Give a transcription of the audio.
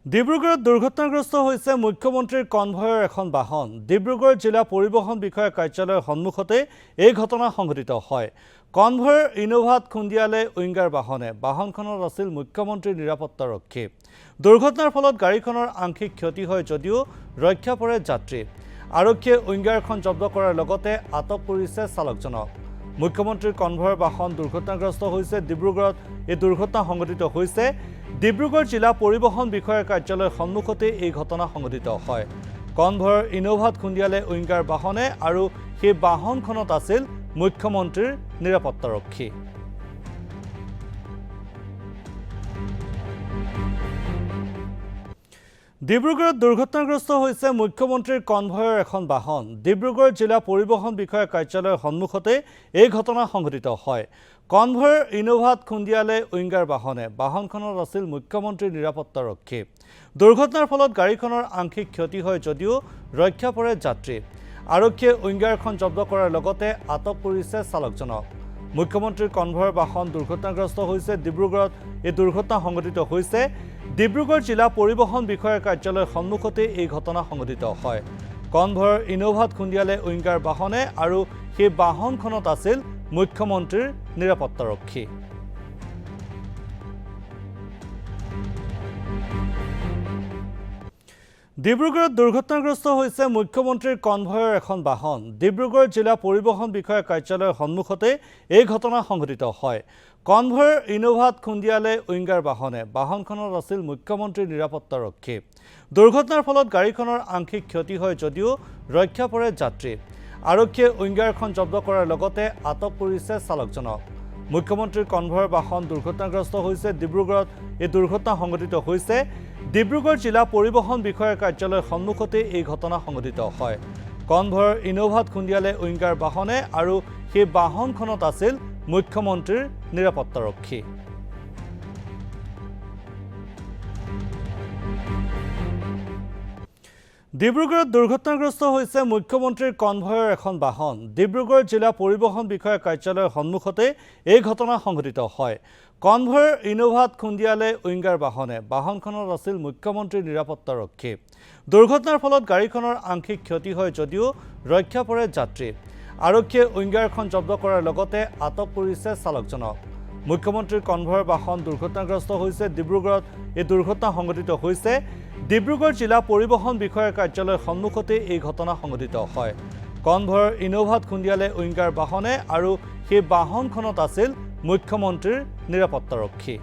ডিব্ৰুগড়ত দুৰ্ঘটনাগ্ৰস্ত হৈছে মুখ্যমন্ত্ৰীৰ কনভয়ৰ এখন বাহন। ডিব্ৰুগড় জিলা পৰিবহণ বিষয়া কাৰ্যালয়ৰ সন্মুখতে এই ঘটনা সংঘটিত হয়। কনভয়ৰ ইনোভাত খুন্দিয়ালে উইংগাৰ বাহনে। বাহনখনত আছিল মুখ্যমন্ত্ৰীৰ নিৰাপত্তাৰক্ষী। দুৰ্ঘটনাৰ ফলত গাড়ীখনৰ আংশিক ক্ষতি হয় যদিও ৰক্ষা পৰে যাত্ৰী। আৰক্ষীয়ে উইংগাৰখন জব্দ কৰাৰ লগতে আটক কৰিছে চালকজনক। মুখ্যমন্ত্ৰীৰ কনভয়ৰ বাহন দুৰ্ঘটনাগ্ৰস্ত হৈছে। ডিব্ৰুগড়ত এই দুৰ্ঘটনা সংঘটিত হৈছে। ডিব্ৰুগড় জিলা পৰিবহণ বিষয়াৰ কাৰ্যালয়ৰ সন্মুখতে এই ঘটনা সংঘটিত হয়। কনভয়ৰ ইনোভাত খুন্দিয়ালে উইংগাৰ বাহনে আৰু সেই বাহনখনত আছিল মুখ্যমন্ত্ৰীৰ নিৰাপত্তাৰক্ষী। ডিব্ৰুগড়ত দুৰ্ঘটনাগ্ৰস্ত হৈছে মুখ্যমন্ত্ৰীৰ কনভয়ৰ এখন বাহন। ডিব্ৰুগড় জিলা পৰিবহণ বিষয়া কাৰ্যালয়ৰ সন্মুখতে এই ঘটনা সংঘটিত হয়। কনভয়ৰ ইনোভাত খুন্দিয়ালে উইংগাৰ বাহনে। বাহনখনত আছিল মুখ্যমন্ত্ৰীৰ নিৰাপত্তাৰক্ষী। দুৰ্ঘটনাৰ ফলত গাড়ীখনৰ আংশিক ক্ষতি হয় যদিও ৰক্ষা পৰে যাত্ৰী। আৰক্ষীয়ে উইংগাৰখন জব্দ কৰাৰ লগতে আটক কৰিছে চালকজনক। মুখ্যমন্ত্ৰীৰ কনভয়ৰ বাহন দুৰ্ঘটনাগ্ৰস্ত হৈছে। ডিব্ৰুগড়ত এই দুৰ্ঘটনা সংঘটিত হৈছে। ডিব্ৰুগড় জিলা পৰিবহণ বিষয়াৰ কাৰ্যালয়ৰ সন্মুখতে এই ঘটনা সংঘটিত হয়। কনভয়ৰ ইনোভাত খুন্দিয়ালে উইংগাৰ বাহনে আৰু সেই বাহনখনত আছিল মুখ্যমন্ত্ৰীৰ নিৰাপত্তাৰক্ষী। ডিব্ৰুগড়ত দুৰ্ঘটনাগ্ৰস্ত হৈছে মুখ্যমন্ত্ৰীৰ কনভয়ৰ এখন বাহন। ডিব্ৰুগড় জিলা পৰিবহণ বিষয়া কাৰ্যালয়ৰ সন্মুখতে এই ঘটনা সংঘটিত হয়। কনভয়ৰ ইনোভাত খুন্দিয়ালে উইংগাৰ বাহনে। বাহনখনত আছিল মুখ্যমন্ত্ৰীৰ নিৰাপত্তাৰক্ষী। দুৰ্ঘটনাৰ ফলত গাড়ীখনৰ আংশিক ক্ষতি হয় যদিও ৰক্ষা পৰে যাত্ৰী। আৰক্ষীয়ে উইংগাৰখন জব্দ কৰাৰ লগতে আটক কৰিছে চালকজনক। মুখ্যমন্ত্ৰীৰ কনভয়ৰ বাহন দুৰ্ঘটনাগ্ৰস্ত হৈছে। ডিব্ৰুগড়ত এই দুৰ্ঘটনা সংঘটিত হৈছে। ডিব্ৰুগড় জিলা পৰিবহণ বিষয়াৰ কাৰ্যালয়ৰ সন্মুখতে এই ঘটনা সংঘটিত হয়। কনভয়ৰ ইনোভাত খুন্দিয়ালে উইংগাৰ বাহনে আৰু সেই বাহনখনত আছিল মুখ্যমন্ত্ৰীৰ নিৰাপত্তাৰক্ষী। ডিব্ৰুগড়ত দুৰ্ঘটনাগ্ৰস্ত হৈছে মুখ্যমন্ত্ৰীৰ কনভয়ৰ এখন বাহন। ডিব্ৰুগড় জিলা পৰিবহণ বিষয়াৰ কাৰ্যালয়ৰ সন্মুখতে এই ঘটনা সংঘটিত হয়। কনভয়ৰ ইনোভাত খুন্দিয়ালে উইংগাৰ বাহনে। বাহনখনত আছিল মুখ্যমন্ত্ৰীৰ নিৰাপত্তাৰক্ষী। দুৰ্ঘটনাৰ ফলত গাড়ীখনৰ আংশিক ক্ষতি হয় যদিও ৰক্ষা পৰে যাত্ৰী। আৰক্ষীয়ে উইংগাৰখন জব্দ কৰাৰ লগতে আটক কৰিছে চালকজনক। মুখ্যমন্ত্ৰীৰ কনভয়ৰ বাহন দুৰ্ঘটনাগ্ৰস্ত হৈছে। ডিব্ৰুগড়ত এই দুৰ্ঘটনা সংঘটিত হৈছে। ডিব্ৰুগড় জিলা পৰিবহণ বিষয়াৰ কাৰ্যালয়ৰ সন্মুখতে এই ঘটনা সংঘটিত হয়। কনভয়ৰ ইনোভাত খুন্দিয়ালে উইংগাৰ বাহনে আৰু সেই বাহনখনত আছিল মুখ্যমন্ত্ৰীৰ নিৰাপত্তাৰক্ষী।